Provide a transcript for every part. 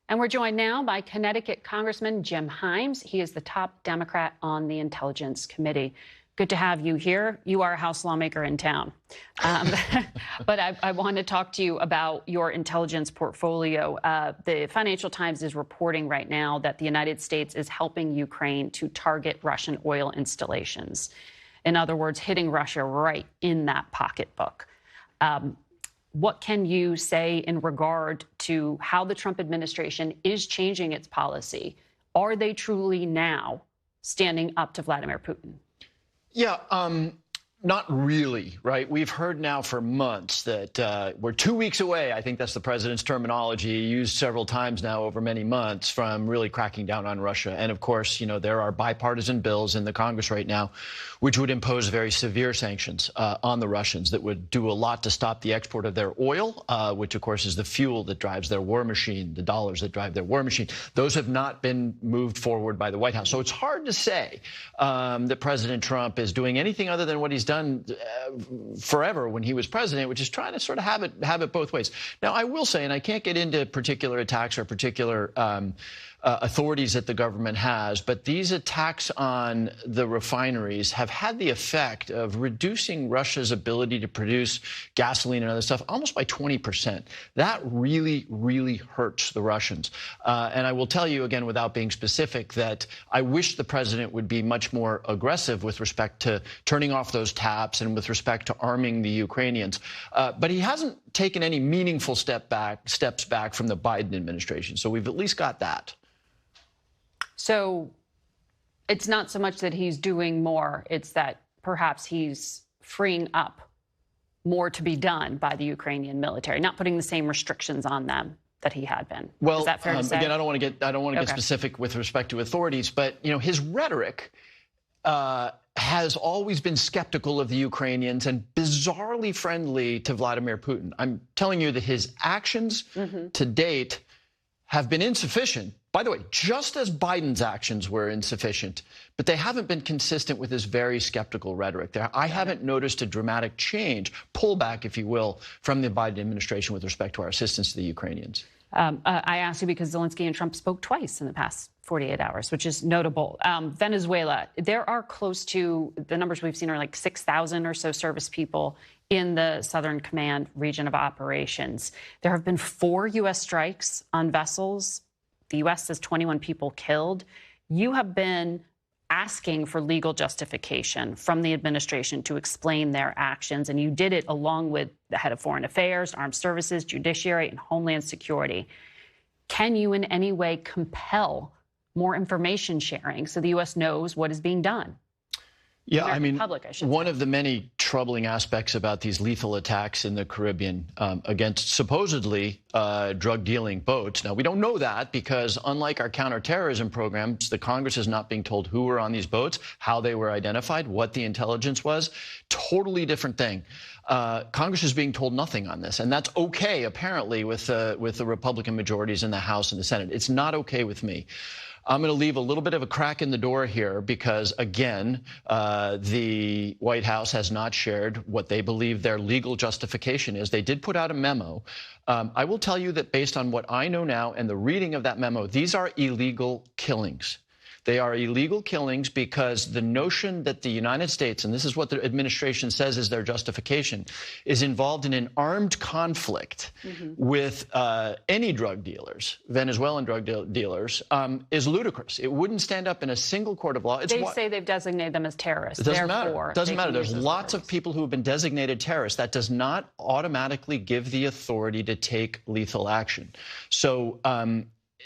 And we're joined now by Connecticut Congressman Jim Himes. He is the top Democrat on the Intelligence Committee. Good to have you here. You are a House lawmaker in town. But I want to talk to you about your intelligence portfolio. The Financial Times is reporting right now that the United States is helping Ukraine to target Russian oil installations. In other words, hitting Russia right in that pocketbook. What can you say in regard to how the Trump administration is changing its policy? Are they truly now standing up to Vladimir Putin? Yeah, not really, right? We've heard now for months that we're 2 weeks away. I think that's the president's terminology used several times now over many months from really cracking down on Russia. And of course, you know, there are bipartisan bills in the Congress right now which would impose very severe sanctions on the Russians that would do a lot to stop the export of their oil, which of course is the fuel that drives their war machine, the dollars that drive their war machine. Those have not been moved forward by the White House. So it's hard to say that President Trump is doing anything other than what he's done forever when he was president, which is trying to sort of have it both ways. Now, I will say, and I can't get into particular attacks or particular authorities that the government has, but these attacks on the refineries have had the effect of reducing Russia's ability to produce gasoline and other stuff almost by 20%. That really, really hurts the Russians. And I will tell you again, without being specific, that I wish the president would be much more aggressive with respect to turning off those taps and with respect to arming the Ukrainians. But he hasn't taken any meaningful steps back from the Biden administration. So we've at least got that. So it's not so much that he's doing more, it's that perhaps he's freeing up more to be done by the Ukrainian military, not putting the same restrictions on them that he had been. Well, is that fair to say? Again, I don't want to get specific with respect to authorities, but you know, his rhetoric has always been skeptical of the Ukrainians and bizarrely friendly to Vladimir Putin. I'm telling you that his actions to date have been insufficient. By the way, just as Biden's actions were insufficient, but they haven't been consistent with his very skeptical rhetoric. I haven't noticed a dramatic change, pullback, if you will, from the Biden administration with respect to our assistance to the Ukrainians. I asked you because Zelensky and Trump spoke twice in the past 48 hours, which is notable. Venezuela, there are close to, the numbers we've seen are like 6,000 or so service people in the Southern Command region of operations. There have been 4 U.S. strikes on vessels. The U.S. says 21 people killed. You have been asking for legal justification from the administration to explain their actions, and you did it along with the head of Foreign Affairs, Armed Services, Judiciary, and Homeland Security. Can you in any way compel more information sharing so the U.S. knows what is being done? Yeah, I mean, one of the many troubling aspects about these lethal attacks in the Caribbean against supposedly drug-dealing boats. Now, we don't know that because unlike our counterterrorism programs, the Congress is not being told who were on these boats, how they were identified, what the intelligence was. Totally different thing. Congress is being told nothing on this, and that's okay, apparently, with the Republican majorities in the House and the Senate. It's not okay with me. I'm going to leave a little bit of a crack in the door here because, again, the White House has not shared what they believe their legal justification is. They did put out a memo. I will tell you that based on what I know now and the reading of that memo, these are illegal killings. They are illegal killings because the notion that the United States, and this is what the administration says is their justification, is involved in an armed conflict with any drug dealers, Venezuelan drug dealers, is ludicrous. It wouldn't stand up in a single court of law. They say they've designated them as terrorists. It doesn't matter. It doesn't matter. There's lots of people who have been designated terrorists. That does not automatically give the authority to take lethal action. So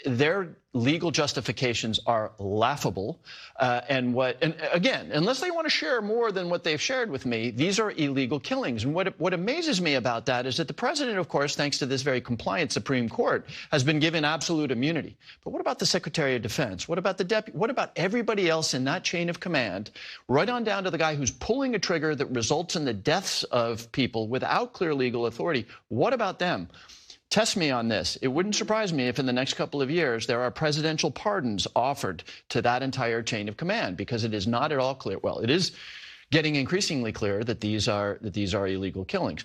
their legal justifications are laughable. And again, unless they want to share more than what they've shared with me, these are illegal killings. And what amazes me about that is that the president, of course, thanks to this very compliant Supreme Court, has been given absolute immunity. But what about the Secretary of Defense? What about the deputy? What about everybody else in that chain of command, right on down to the guy who's pulling a trigger that results in the deaths of people without clear legal authority? What about them? Test me on this. It wouldn't surprise me if in the next couple of years there are presidential pardons offered to that entire chain of command, because it is not at all clear. Well, it is getting increasingly clear that these are illegal killings.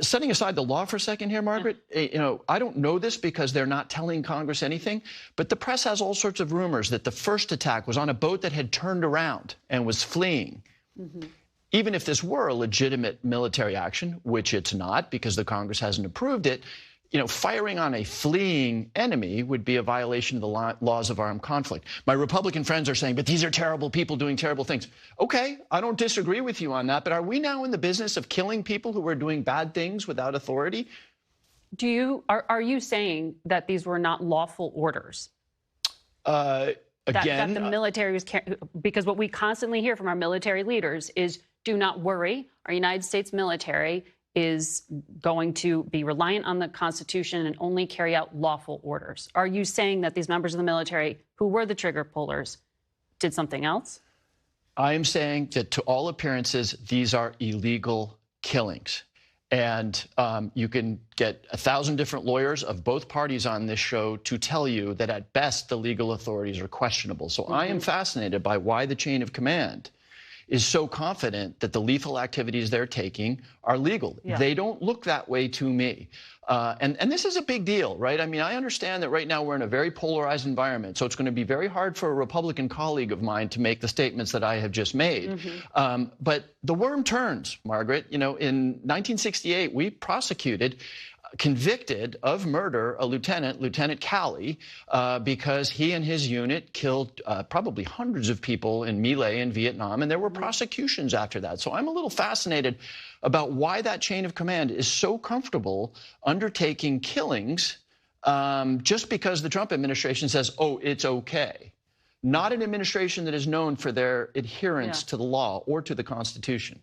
Setting aside the law for a second here, Margaret, I don't know this because they're not telling Congress anything, but the press has all sorts of rumors that the first attack was on a boat that had turned around and was fleeing. Mm-hmm. Even if this were a legitimate military action, which it's not because the Congress hasn't approved it, firing on a fleeing enemy would be a violation of the laws of armed conflict. My Republican friends are saying, but these are terrible people doing terrible things. Okay, I don't disagree with you on that, but are we now in the business of killing people who are doing bad things without authority? Are you saying that these were not lawful orders? Again, that the military was because what we constantly hear from our military leaders is, do not worry, our United States military is going to be reliant on the Constitution and only carry out lawful orders. Are you saying that these members of the military who were the trigger pullers did something else? I am saying that to all appearances, these are illegal killings. And you can get 1,000 different lawyers of both parties on this show to tell you that at best the legal authorities are questionable. So I am fascinated by why the chain of command is so confident that the lethal activities they're taking are legal. Yeah. They don't look that way to me. And this is a big deal, right? I mean, I understand that right now we're in a very polarized environment, so it's going to be very hard for a Republican colleague of mine to make the statements that I have just made. But the worm turns, Margaret. In 1968, we convicted of murder a Lieutenant Calley, because he and his unit killed probably hundreds of people in My Lai in Vietnam, and there were prosecutions after that. So I'm a little fascinated about why that chain of command is so comfortable undertaking killings just because the Trump administration says, oh, it's okay. Not an administration that is known for their adherence to the law or to the Constitution.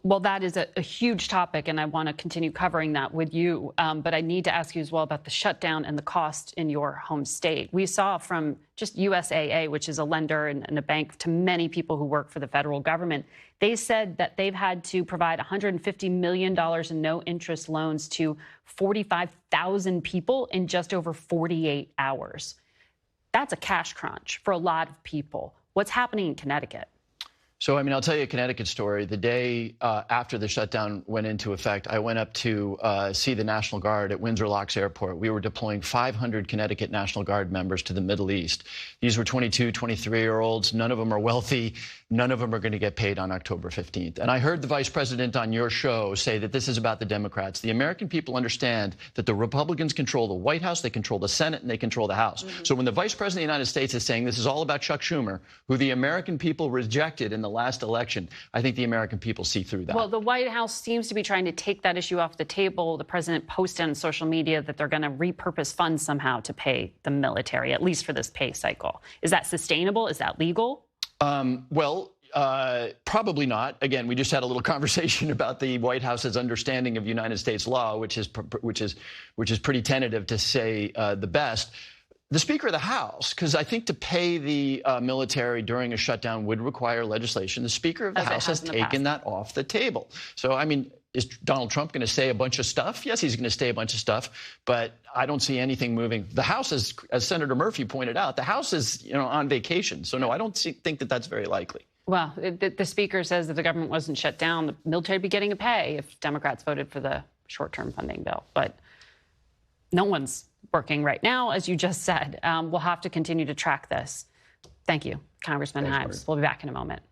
Well, that is a huge topic, and I want to continue covering that with you. But I need to ask you as well about the shutdown and the cost in your home state. We saw from just USAA, which is a lender and a bank to many people who work for the federal government, they said that they've had to provide $150 million in no-interest loans to 45,000 people in just over 48 hours. That's a cash crunch for a lot of people. What's happening in Connecticut? So, I mean, I'll tell you a Connecticut story. The day after the shutdown went into effect, I went up to see the National Guard at Windsor Locks Airport. We were deploying 500 Connecticut National Guard members to the Middle East. These were 22, 23-year-olds. None of them are wealthy. None of them are going to get paid on October 15th. And I heard the vice president on your show say that this is about the Democrats. The American people understand that the Republicans control the White House, they control the Senate, and they control the House. So when the vice president of the United States is saying this is all about Chuck Schumer, who the American people rejected in the last election, I think the American people see through that. Well, the White House seems to be trying to take that issue off the table. The president posted on social media that they're going to repurpose funds somehow to pay the military, at least for this pay cycle. Is that sustainable? Is that legal? Probably not. Again, we just had a little conversation about the White House's understanding of United States law, which is pretty tentative to say the best. The Speaker of the House, because I think to pay the military during a shutdown would require legislation. The Speaker of the House has taken that off the table. So, I mean, is Donald Trump going to say a bunch of stuff? Yes, he's going to say a bunch of stuff, but I don't see anything moving. The House, as Senator Murphy pointed out, the House is on vacation. So, no, I don't think that that's very likely. Well, the Speaker says if the government wasn't shut down, the military would be getting a pay if Democrats voted for the short-term funding bill. But no one's working right now, as you just said. We'll have to continue to track this. Thank you, Congressman Himes. We'll be back in a moment.